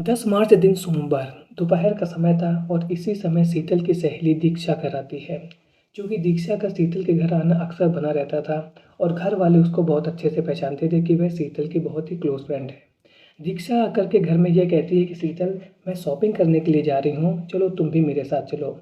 10 मार्च दिन सोमवार दोपहर का समय था और इसी समय शीतल की सहेली दीक्षा घर आती है। क्योंकि दीक्षा का शीतल के घर आना अक्सर बना रहता था और घर वाले उसको बहुत अच्छे से पहचानते थे कि वह शीतल की बहुत ही क्लोज फ्रेंड है। दीक्षा आकर के घर में यह कहती है कि शीतल, मैं शॉपिंग करने के लिए जा रही हूँ, चलो तुम भी मेरे साथ चलो।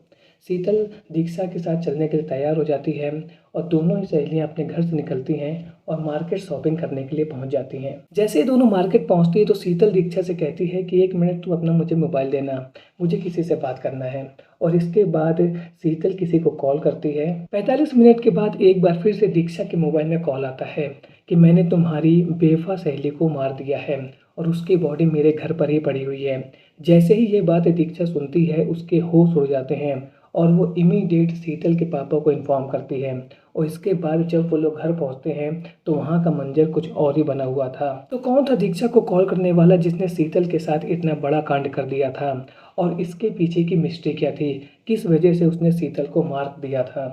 शीतल दीक्षा के साथ चलने के लिए तैयार हो जाती है और दोनों ही सहेलियां अपने घर से निकलती हैं और मार्केट शॉपिंग करने के लिए पहुंच जाती हैं। जैसे ही दोनों मार्केट पहुंचती है तो शीतल दीक्षा से कहती है कि 1 मिनट तू अपना मुझे मोबाइल देना, मुझे किसी से बात करना है। और इसके बाद शीतल किसी को कॉल करती है। 45 मिनट के बाद एक बार फिर से दीक्षा के मोबाइल में कॉल आता है कि मैंने तुम्हारी बेवफा सहेली को मार दिया है और उसकी बॉडी मेरे घर पर ही पड़ी हुई है। जैसे ही ये बात दीक्षा सुनती है उसके होश उड़ जाते हैं और वो इमीडिएट शीतल के पापा को इन्फॉर्म करती है। और इसके बाद जब वो लोग घर पहुंचते हैं तो वहाँ का मंजर कुछ और ही बना हुआ था। तो कौन था दीक्षा को कॉल करने वाला जिसने शीतल के साथ इतना बड़ा कांड कर दिया था और इसके पीछे की मिस्ट्री क्या थी, किस वजह से उसने शीतल को मार दिया था।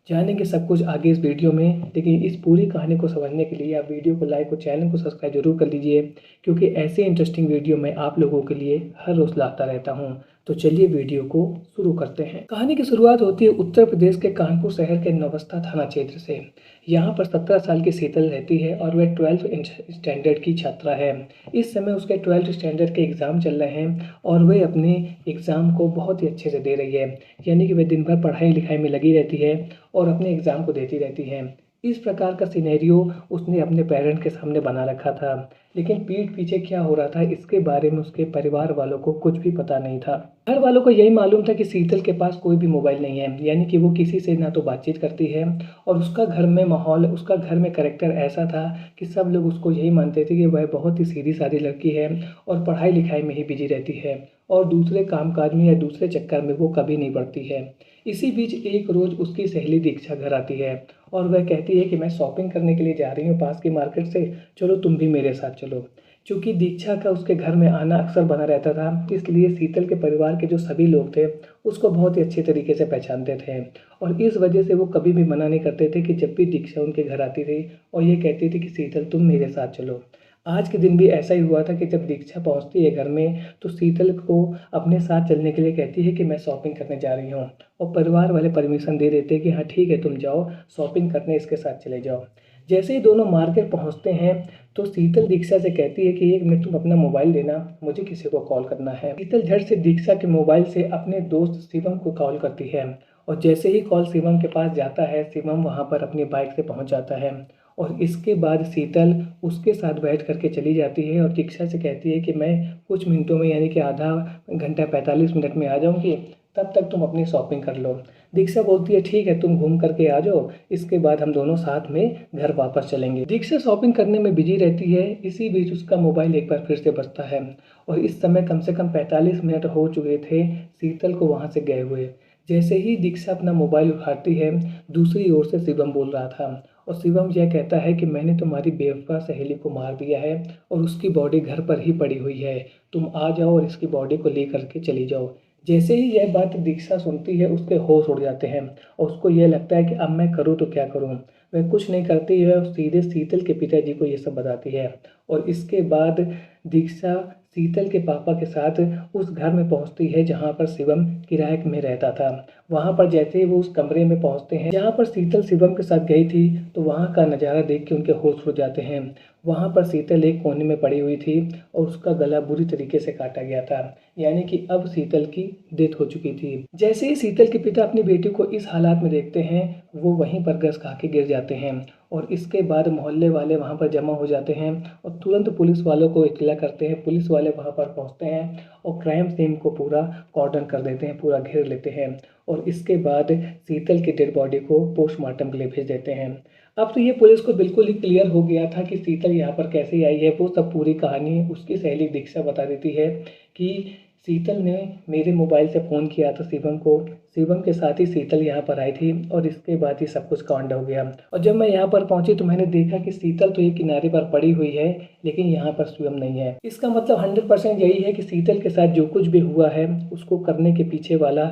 जानेंगे सब कुछ आगे इस वीडियो में, लेकिन इस पूरी कहानी को समझने के लिए आप वीडियो को लाइक और चैनल को सब्सक्राइब जरूर कर लीजिए, क्योंकि ऐसे इंटरेस्टिंग वीडियो मैं आप लोगों के लिए हर रोज लाता रहता हूँ। तो चलिए वीडियो को शुरू करते हैं। कहानी की शुरुआत होती है उत्तर प्रदेश के कानपुर शहर के नवस्था थाना क्षेत्र से। यहाँ पर 17 साल की शीतल रहती है और वह 12th स्टैंडर्ड की छात्रा है। इस समय उसके 12th स्टैंडर्ड के एग्ज़ाम चल रहे हैं और वह अपने एग्ज़ाम को बहुत ही अच्छे से दे रही है। यानी कि वह दिन भर पढ़ाई लिखाई में लगी रहती है और अपने एग्ज़ाम को देती रहती है। इस प्रकार का सिनेरियो उसने अपने पेरेंट्स के सामने बना रखा था, लेकिन पीठ पीछे क्या हो रहा था इसके बारे में उसके परिवार वालों को कुछ भी पता नहीं था। घर वालों को यही मालूम था कि शीतल के पास कोई भी मोबाइल नहीं है, यानी कि वो किसी से ना तो बातचीत करती है और उसका घर में माहौल, उसका घर में कैरेक्टर ऐसा था कि सब लोग उसको यही मानते थे कि वह बहुत ही सीधी सादी लड़की है और पढ़ाई लिखाई में ही बिजी रहती है और दूसरे कामकाज में या दूसरे चक्कर में वो कभी नहीं पड़ती है। इसी बीच एक रोज़ उसकी सहेली दीक्षा घर आती है और वह कहती है कि मैं शॉपिंग करने के लिए जा रही हूँ पास की मार्केट से, चलो तुम भी मेरे साथ चलो। चूँकि दीक्षा का उसके घर में आना अक्सर बना रहता था, इसलिए शीतल के परिवार के जो सभी लोग थे उसको बहुत ही अच्छे तरीके से पहचानते थे और इस वजह से वो कभी भी मना नहीं करते थे कि जब भी दीक्षा उनके घर आती थी और ये कहती थी कि शीतल तुम मेरे साथ चलो। आज के दिन भी ऐसा ही हुआ था कि जब दीक्षा पहुंचती है घर में तो शीतल को अपने साथ चलने के लिए कहती है कि मैं शॉपिंग करने जा रही हूँ और परिवार वाले परमिशन दे देते हैं कि हाँ ठीक है तुम जाओ शॉपिंग करने, इसके साथ चले जाओ। जैसे ही दोनों मार्केट पहुँचते हैं तो शीतल दीक्षा से कहती है कि 1 मिनट तुम अपना मोबाइल देना, मुझे किसी को कॉल करना है। शीतल झट से दीक्षा के मोबाइल से अपने दोस्त शिवम को कॉल करती है और जैसे ही कॉल शिवम के पास जाता है, शिवम वहाँ पर अपनी बाइक से पहुँच जाता है और इसके बाद शीतल उसके साथ बैठ करके चली जाती है और दीक्षा से कहती है कि मैं कुछ मिनटों में, यानी कि आधा घंटा 45 मिनट में आ जाऊँगी, तब तक तुम अपनी शॉपिंग कर लो। दीक्षा बोलती है ठीक है तुम घूम करके आ जाओ, इसके बाद हम दोनों साथ में घर वापस चलेंगे। दीक्षा शॉपिंग करने में बिजी रहती है। इसी बीच उसका मोबाइल एक बार फिर से बजता है और इस समय कम से कम 45 मिनट हो चुके थे शीतल को वहाँ से गए हुए। जैसे ही दीक्षा अपना मोबाइल उठाती है, दूसरी ओर से शिवम बोल रहा था और शिवम यह कहता है कि मैंने तुम्हारी बेवफा सहेली को मार दिया है और उसकी बॉडी घर पर ही पड़ी हुई है, तुम आ जाओ और इसकी बॉडी को ले करके चली जाओ। जैसे ही यह बात दीक्षा सुनती है उसके होश उड़ जाते हैं और उसको यह लगता है कि अब मैं करूँ तो क्या करूँ। वह कुछ नहीं करती है, सीधे शीतल के पिताजी को ये सब बताती है और इसके बाद दीक्षा शीतल के पापा के साथ उस घर में पहुंचती है जहां पर शिवम किराए में रहता था। वहां पर जैसे ही वो उस कमरे में पहुंचते हैं जहां पर शीतल शिवम के साथ गई थी, तो वहां का नज़ारा देख के उनके होश उड़ जाते हैं। वहां पर शीतल एक कोने में पड़ी हुई थी और उसका गला बुरी तरीके से काटा गया था, यानी कि अब शीतल की डेथ हो चुकी थी। जैसे ही शीतल के पिता अपनी बेटी को इस हालात में देखते हैं वो वहीं पर गस खा के गिर जाते हैं और इसके बाद मोहल्ले वाले वहां पर जमा हो जाते हैं और तुरंत पुलिस वालों को इत्तला करते हैं। पुलिस वाले वहां पर पहुंचते हैं और क्राइम सीन को पूरा कॉर्डन कर देते हैं, पूरा घेर लेते हैं और इसके बाद शीतल की डेड बॉडी को पोस्टमार्टम के लिए भेज देते हैं। अब तो ये पुलिस को बिल्कुल ही क्लियर हो गया था कि शीतल यहाँ पर कैसे आई है। वो सब पूरी कहानी उसकी सहेली दीक्षा बता देती है कि शीतल ने मेरे मोबाइल से फ़ोन किया था शिवम को, शिवम के साथ ही शीतल यहाँ पर आई थी और इसके बाद ही सब कुछ कांड हो गया। और जब मैं यहाँ पर पहुँची तो मैंने देखा कि शीतल तो ये किनारे पर पड़ी हुई है, लेकिन यहाँ पर शिवम नहीं है। इसका मतलब 100% यही है कि शीतल के साथ जो कुछ भी हुआ है उसको करने के पीछे वाला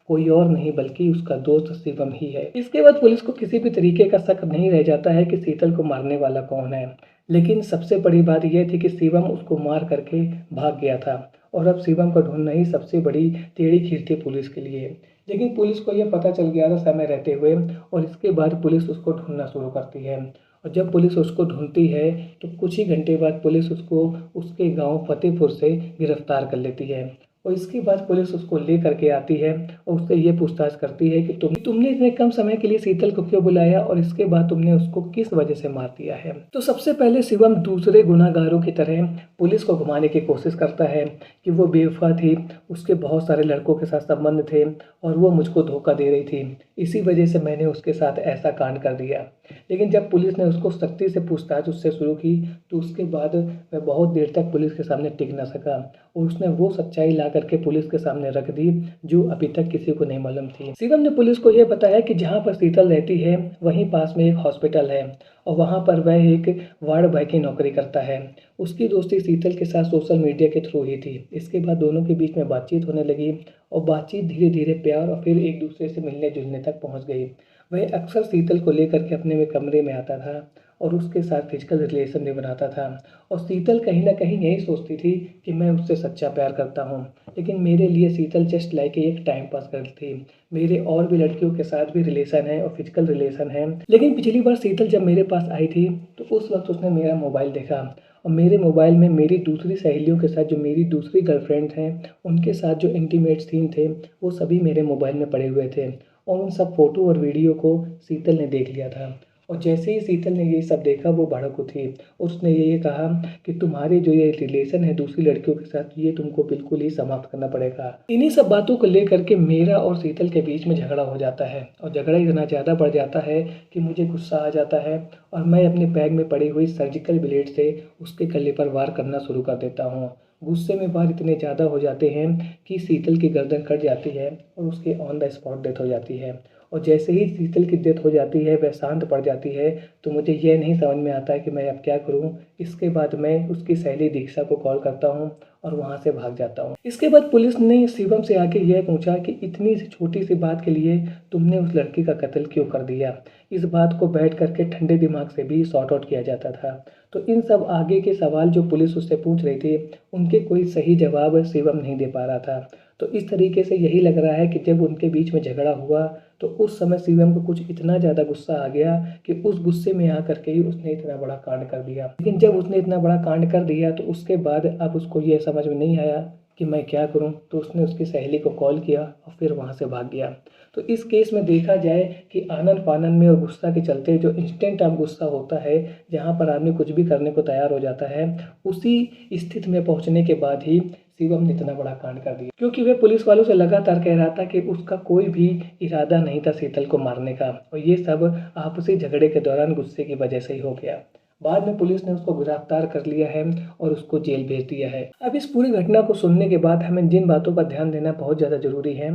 कोई और नहीं बल्कि उसका दोस्त शिवम ही है। इसके बाद पुलिस को किसी भी तरीके का शक नहीं रह जाता है कि शीतल को मारने वाला कौन है, लेकिन सबसे बड़ी बात यह थी कि शिवम उसको मार करके भाग गया था और अब शिवम को ढूँढना ही सबसे बड़ी टेढ़ी-खीर थी पुलिस के लिए। लेकिन पुलिस को यह पता चल गया था समय रहते हुए और इसके बाद पुलिस उसको ढूँढना शुरू करती है। और जब पुलिस उसको ढूँढती है तो कुछ ही घंटे बाद पुलिस उसको उसके गाँव फ़तेहपुर से गिरफ्तार कर लेती है। और इसके बाद पुलिस उसको लेकर के आती है और उससे ये पूछताछ करती है कि तुमने इतने कम समय के लिए शीतल को क्यों बुलाया और इसके बाद तुमने उसको किस वजह से मार दिया है। तो सबसे पहले शिवम दूसरे गुनहगारों की तरह पुलिस को घुमाने की कोशिश करता है कि वो बेवफा थी, उसके बहुत सारे लड़कों के साथ संबंध थे और वो मुझको धोखा दे रही थी, इसी वजह से मैंने उसके साथ ऐसा कांड कर दिया। लेकिन जब पुलिस ने उसको सख्ती से पूछताछ उससे शुरू की तो उसके बाद वह बहुत देर तक पुलिस के सामने टिक ना सका और उसने वो सच्चाई ला करके पुलिस के सामने रख दी जो अभी तक किसी को नहीं मालूम थी। शिवम ने पुलिस को यह बताया कि जहाँ पर शीतल रहती है वहीं पास में एक हॉस्पिटल है और वहाँ पर वह एक वार्ड बॉय की नौकरी करता है। उसकी दोस्ती शीतल के साथ सोशल मीडिया के थ्रू ही थी। इसके बाद दोनों के बीच में बातचीत होने लगी और बातचीत धीरे धीरे प्यार और फिर एक दूसरे से मिलने जुलने तक पहुँच गई। वह अक्सर शीतल को लेकर के अपने में कमरे में आता था और उसके साथ फिजिकल रिलेशन भी बनाता था और शीतल कहीं ना कहीं यही सोचती थी कि मैं उससे सच्चा प्यार करता हूँ। लेकिन मेरे लिए शीतल जस्ट लाइक एक टाइम पास गर्ल थी। मेरे और भी लड़कियों के साथ भी रिलेशन है और फिजिकल रिलेशन है। लेकिन पिछली बार शीतल जब मेरे पास आई थी तो उस वक्त उसने मेरा मोबाइल देखा और मेरे मोबाइल में मेरी दूसरी सहेलियों के साथ जो मेरी दूसरी गर्लफ्रेंड हैं उनके साथ जो इंटीमेट सीन थे वो सभी मेरे मोबाइल में पड़े हुए थे और उन सब फ़ोटो और वीडियो को शीतल ने देख लिया था। और जैसे ही शीतल ने ये सब देखा वो भड़क उठी। उसने ये कहा कि तुम्हारे जो ये रिलेशन है दूसरी लड़कियों के साथ ये तुमको बिल्कुल ही समाप्त करना पड़ेगा। इन्हीं सब बातों को लेकर के मेरा और शीतल के बीच में झगड़ा हो जाता है और झगड़ा इतना ज़्यादा बढ़ जाता है कि मुझे गुस्सा आ जाता है और मैं अपने बैग में पड़ी हुई सर्जिकल ब्लेड से उसके गले पर वार करना शुरू कर देता हूँ। गुस्से में वार इतने ज़्यादा हो जाते हैं कि शीतल की गर्दन कट जाती है और उसकी ऑन द स्पॉट डेथ हो जाती है। और जैसे ही शीतल की डेथ हो जाती है वह शांत पड़ जाती है तो मुझे यह नहीं समझ में आता है कि मैं अब क्या करूं। इसके बाद मैं उसकी सहेली दीक्षा को कॉल करता हूं और वहां से भाग जाता हूं। इसके बाद पुलिस ने शिवम से आके यह पूछा कि इतनी सी छोटी सी बात के लिए तुमने उस लड़की का कत्ल क्यों कर दिया। इस बात को बैठ करके ठंडे दिमाग से भी सॉर्ट आउट किया जाता था। तो इन सब आगे के सवाल जो पुलिस उससे पूछ रही थी उनके कोई सही जवाब शिवम नहीं दे पा रहा था। तो इस तरीके से यही लग रहा है कि जब उनके बीच में झगड़ा हुआ तो उस समय शिवम को कुछ इतना ज़्यादा गुस्सा आ गया कि उस गुस्से में आकर के ही उसने इतना बड़ा कांड कर दिया। लेकिन जब उसने इतना बड़ा कांड कर दिया तो उसके बाद अब उसको ये समझ में नहीं आया कि मैं क्या करूं। तो उसने उसकी सहेली को कॉल किया और फिर वहां से भाग गया। तो इस केस में देखा जाए कि आनन फानन में और गुस्सा के चलते जो इंस्टेंट ऑफ गुस्सा होता है जहाँ पर आदमी कुछ भी करने को तैयार हो जाता है उसी स्थिति में पहुँचने के बाद ही शिवम ने इतना बड़ा कांड कर दिया। क्योंकि वह पुलिस वालों से लगातार कह रहा था कि उसका कोई भी इरादा नहीं था शीतल को मारने का और ये सब आपसी झगड़े के दौरान गुस्से की वजह से ही हो गया। बाद में पुलिस ने उसको गिरफ्तार कर लिया है और उसको जेल भेज दिया है। अब इस पूरी घटना को सुनने के बाद हमें जिन बातों पर ध्यान देना बहुत ज़्यादा ज़रूरी है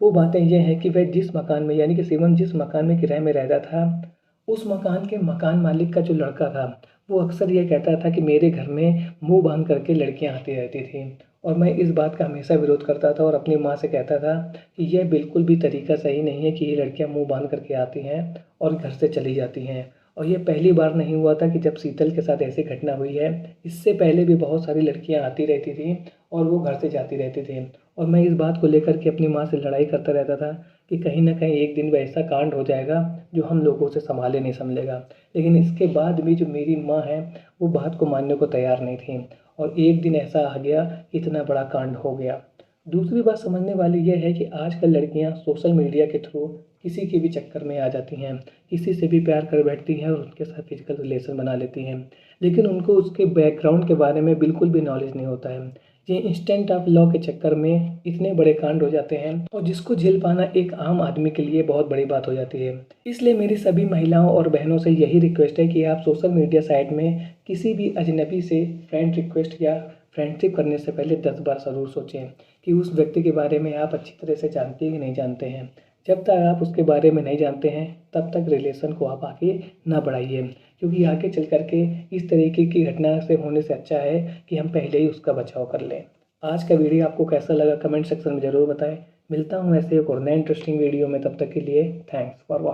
वो बातें ये हैं कि वह जिस मकान में यानी कि शिवम जिस मकान में किराए में रहता था उस मकान के मकान मालिक का जो लड़का था वो अक्सर ये कहता था कि मेरे घर में मुंह बांध करके लड़कियां आती रहती थी और मैं इस बात का हमेशा विरोध करता था और अपनी माँ से कहता था कि यह बिल्कुल भी तरीका सही नहीं है कि ये लड़कियां मुंह बांध करके आती हैं और घर से चली जाती हैं। और ये पहली बार नहीं हुआ था कि जब शीतल के साथ ऐसी घटना हुई है। इससे पहले भी बहुत सारी लड़कियां आती रहती थी और वो घर से जाती रहती थी और मैं इस बात को लेकर के अपनी माँ से लड़ाई करता रहता था कि कहीं ना कहीं एक दिन वैसा कांड हो जाएगा जो हम लोगों से संभाले नहीं संभलेगा। लेकिन इसके बाद भी जो मेरी माँ है वो बात को मानने को तैयार नहीं थी और एक दिन ऐसा आ गया इतना बड़ा कांड हो गया। दूसरी बात समझने वाली यह है कि आजकल लड़कियां सोशल मीडिया के थ्रू किसी के भी चक्कर में आ जाती हैं, किसी से भी प्यार कर बैठती हैं और उनके साथ फिजिकल रिलेशन बना लेती हैं। लेकिन उनको उसके बैकग्राउंड के बारे में बिल्कुल भी नॉलेज नहीं होता है। ये इंस्टेंट ऑफ लॉ के चक्कर में इतने बड़े कांड हो जाते हैं और जिसको झेल पाना एक आम आदमी के लिए बहुत बड़ी बात हो जाती है। इसलिए मेरी सभी महिलाओं और बहनों से यही रिक्वेस्ट है कि आप सोशल मीडिया साइट में किसी भी अजनबी से फ्रेंड रिक्वेस्ट या फ्रेंडशिप करने से पहले 10 बार ज़रूर सोचें कि उस व्यक्ति के बारे में आप अच्छी तरह से जानते हैं कि नहीं जानते हैं। जब तक आप उसके बारे में नहीं जानते हैं तब तक रिलेशन को आप आगे ना बढ़ाइए, क्योंकि आगे चल कर के इस तरीके की घटना से होने से अच्छा है कि हम पहले ही उसका बचाव कर लें। आज का वीडियो आपको कैसा लगा कमेंट सेक्शन में ज़रूर बताएं। मिलता हूँ ऐसे एक और नए इंटरेस्टिंग वीडियो में, तब तक के लिए थैंक्स फॉर वॉचिंग।